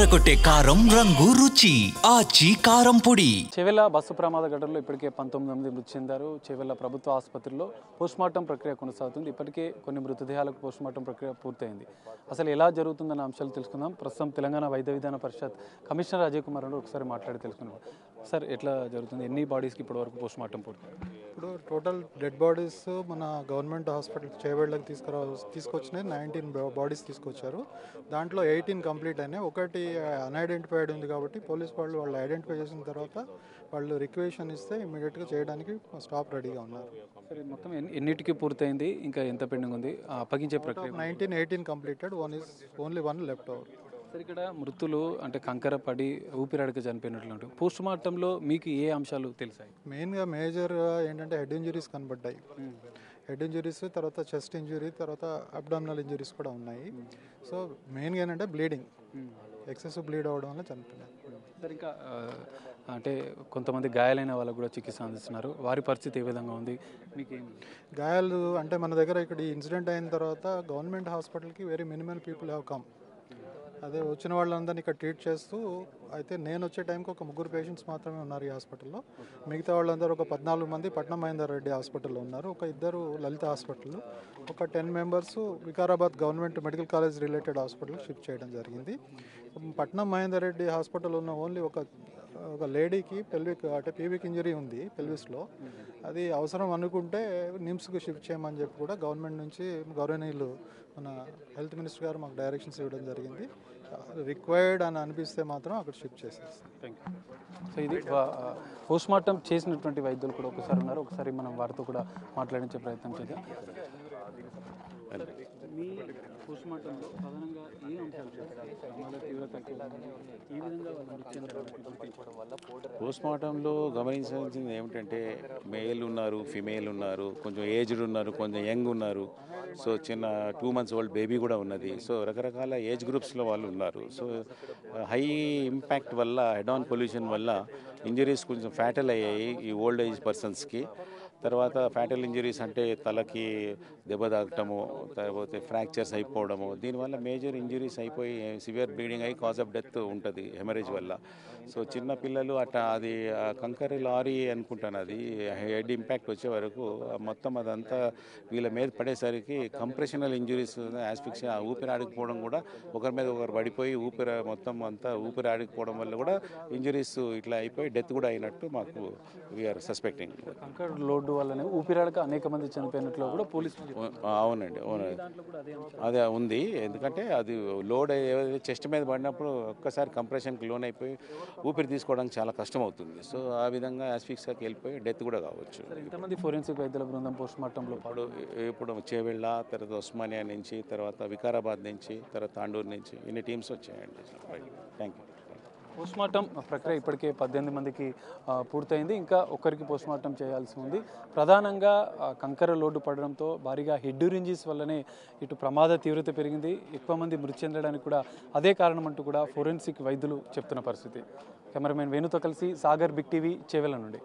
అదరగొట్టే కారం రంగు రుచి ఆచి కారం పొడి. చెవెళ్ళ బస్సు ప్రమాద ఘటనలో ఇప్పటికే 19 మంది మృతి చెందారు. చెవెళ్ళ ప్రభుత్వ ఆసుపత్రిలో పోస్ట్మార్టం ప్రక్రియ కొనసాగుతుంది. ఇప్పటికే కొన్ని మృతదేహాలకు పోస్ట్మార్టం ప్రక్రియ పూర్తయింది. అసలు ఎలా జరుగుతుందన్న అంశాలు తెలుసుకుందాం. ప్రస్తుతం తెలంగాణ వైద్య విధాన పరిషత్ కమిషనర్ అజయ్ కుమార్ గారు ఒకసారి మాట్లాడి తెలుసుకుందాం. సార్, ఎట్లా జరుగుతుంది? ఎన్ని బాడీస్కి ఇప్పటి వరకు పోస్ట్మార్టం పూర్తయింది? ఇప్పుడు టోటల్ డెడ్ బాడీస్ మన గవర్నమెంట్ హాస్పిటల్ చేవేళ్ళకి తీసుకొచ్చినాయి. 19 బాడీస్ తీసుకొచ్చారు. దాంట్లో 18 కంప్లీట్ అయినాయి. ఒకటి అన్ఐడెంటిఫైడ్ ఉంది కాబట్టి పోలీస్ వాళ్ళు ఐడెంటిఫై చేసిన తర్వాత వాళ్ళు రిక్వెషన్ ఇస్తే ఇమీడియట్గా చేయడానికి స్టాఫ్ రెడీగా ఉన్నారు. సరే, మొత్తం ఎన్నిటికి పూర్తయింది? ఇంకా ఎంత పెండింగ్ ఉంది? అప్పగించే ప్రక్రియ 18 completed. Only one left over. సరే, ఇక్కడ మృతులు అంటే కంకర పడి ఊపిరాడక చనిపోయినట్లు ఉంటుంది. పోస్ట్ మార్టంలో మీకు ఏ అంశాలు తెలిసాయి? మెయిన్గా మేజర్ ఏంటంటే హెడ్ ఇంజరీస్ కనబడ్డాయి. హెడ్ ఇంజరీస్, తర్వాత చెస్ట్ ఇంజరీ, తర్వాత అబ్డామినల్ ఇంజరీస్ కూడా ఉన్నాయి. సో మెయిన్గా ఏంటంటే బ్లీడింగ్, ఎక్సెసివ్ బ్లీడ్ అవ్వడం వల్ల చనిపోయినాయి. సరే, ఇంకా అంటే కొంతమంది గాయాలైన వాళ్ళకు కూడా చికిత్స అందిస్తున్నారు. వారి పరిస్థితి ఏ విధంగా ఉంది? మీకు గాయాలు అంటే మన దగ్గర ఇక్కడ ఈ ఇన్సిడెంట్ అయిన తర్వాత గవర్నమెంట్ హాస్పిటల్కి very minimal people have come. అదే వచ్చిన వాళ్ళందరినీ ఇక్కడ ట్రీట్ చేస్తూ, అయితే నేను వచ్చే టైంకి ఒక 3 పేషెంట్స్ మాత్రమే ఉన్నారు ఈ హాస్పిటల్లో. మిగతా వాళ్ళందరూ ఒక 14 మంది పట్నం మహేందర్ రెడ్డి హాస్పిటల్లో ఉన్నారు. ఒక 2 లలిత హాస్పిటల్, ఒక 10 members Vikarabad government medical college related హాస్పిటల్కి షిఫ్ట్ చేయడం జరిగింది. పట్నం మహేందర్ రెడ్డి హాస్పిటల్ ఉన్న ఓన్లీ ఒక లేడీకి పీవిక్ ఇంజరీ ఉంది పెల్విస్లో. అది అవసరం అనుకుంటే నిమ్స్కి షిఫ్ట్ చేయమని చెప్పి కూడా గవర్నమెంట్ నుంచి గౌరవనీయులు మన హెల్త్ మినిస్టర్ గారు మాకు డైరెక్షన్స్ ఇవ్వడం జరిగింది. రిక్వైర్డ్ అని అనిపిస్తే మాత్రం అక్కడ షిఫ్ట్ చేసేస్తాం. Thank you. సో ఇది పోస్ట్మార్టం చేసినటువంటి వైద్యులు కూడా ఒకసారి ఉన్నారు. ఒకసారి మనం వారితో కూడా మాట్లాడించే ప్రయత్నం చేద్దాం. మీ పోస్ట్మార్టంలో ప్రధానంగా ఏ అంశాలు చేస్తారు? ప్రమాద తీవ్రతకి ఈ విధంగా వాళ్ళు మృతి చెందడం వల్ల పోస్ట్మార్టంలో గమనించాల్సింది ఏమిటంటే మేల్ ఉన్నారు, ఫిమేల్ ఉన్నారు, కొంచెం ఏజ్డ్ ఉన్నారు, కొంచెం యంగ్ ఉన్నారు. సో చిన్న 2 months ఓల్డ్ బేబీ కూడా ఉన్నది. సో రకరకాల ఏజ్ గ్రూప్స్లో వాళ్ళు ఉన్నారు. సో హై ఇంపాక్ట్ వల్ల, హెడ్ ఆన్ పొల్యూషన్ వల్ల ఇంజరీస్ కొంచెం ఫ్యాటల్ అయ్యాయి ఈ ఓల్డ్ ఏజ్ పర్సన్స్కి. తర్వాత ఫ్యాటల్ ఇంజరీస్ అంటే తలకి దెబ్బ తాగటము, లేకపోతే ఫ్రాక్చర్స్ అయిపోవడము, దీనివల్ల మేజర్ ఇంజరీస్ అయిపోయి సివియర్ బ్లీడింగ్ అయ్యి కాజ్ ఆఫ్ డెత్ ఉంటుంది హెమరేజ్ వల్ల. సో చిన్న పిల్లలు అట్లా అది కంకర లారీ అనుకుంటాను, అది హెడ్ ఇంపాక్ట్ వచ్చే వరకు మొత్తం అదంతా వీళ్ళ మీద పడేసరికి కంప్రెషనల్ ఇంజరీస్, యాస్ఫిక్సియా, ఊపిరి ఆడకపోవడం కూడా, ఒకరి మీద ఒకరు పడిపోయి మొత్తం అంతా ఊపిరి ఆడకపోవడం వల్ల కూడా ఇంజరీస్ ఇట్లా అయిపోయి డెత్ కూడా అయినట్టు మాకు వీఆర్ సస్పెక్టింగ్. కంకర్ లోడ్ వల్లనే ఊపిరాడక అనేక మంది చనిపోయినట్లు కూడా పోలీసులు. అవునండి, అదే ఉంది. ఎందుకంటే అది లోడ్ ఏదైతే చెస్ట్ మీద పడినప్పుడు ఒక్కసారి కంప్రెషన్కి లోన్ అయిపోయి ఊపిరి తీసుకోవడానికి చాలా కష్టం అవుతుంది. సో ఆ విధంగా యాస్ఫిక్సియాకి వెళ్ళిపోయి డెత్ కూడా కావచ్చు. ఇంతమంది ఫోరెన్సిక్ వైద్యుల బృందం పోస్ట్మార్టంలో ఇప్పుడు చేవెళ్ళ, తర్వాత ఉస్మానియా నుంచి, తర్వాత వికారాబాద్ నుంచి, తర్వాత తాండూరు నుంచి ఇన్ని టీమ్స్ వచ్చాయండి. Thank you. పోస్ట్మార్టం ప్రక్రియ ఇప్పటికే 18 మందికి పూర్తయింది. ఇంకా ఒకరికి పోస్ట్మార్టం చేయాల్సి ఉంది. ప్రధానంగా కంకర లోడ్డు పడడంతో భారీగా హెడ్ ఇంజరీస్ వల్లనే ఇటు ప్రమాద తీవ్రత పెరిగింది. ఎక్కువ మంది మృతి చెందడానికి కూడా అదే కారణం అంటూ కూడా ఫోరెన్సిక్ వైద్యులు చెప్తున్న పరిస్థితి. కెమెరామెన్ వేణుతో కలిసి సాగర్, బిగ్ టీవీ, చేవెళ్ళ నుండి.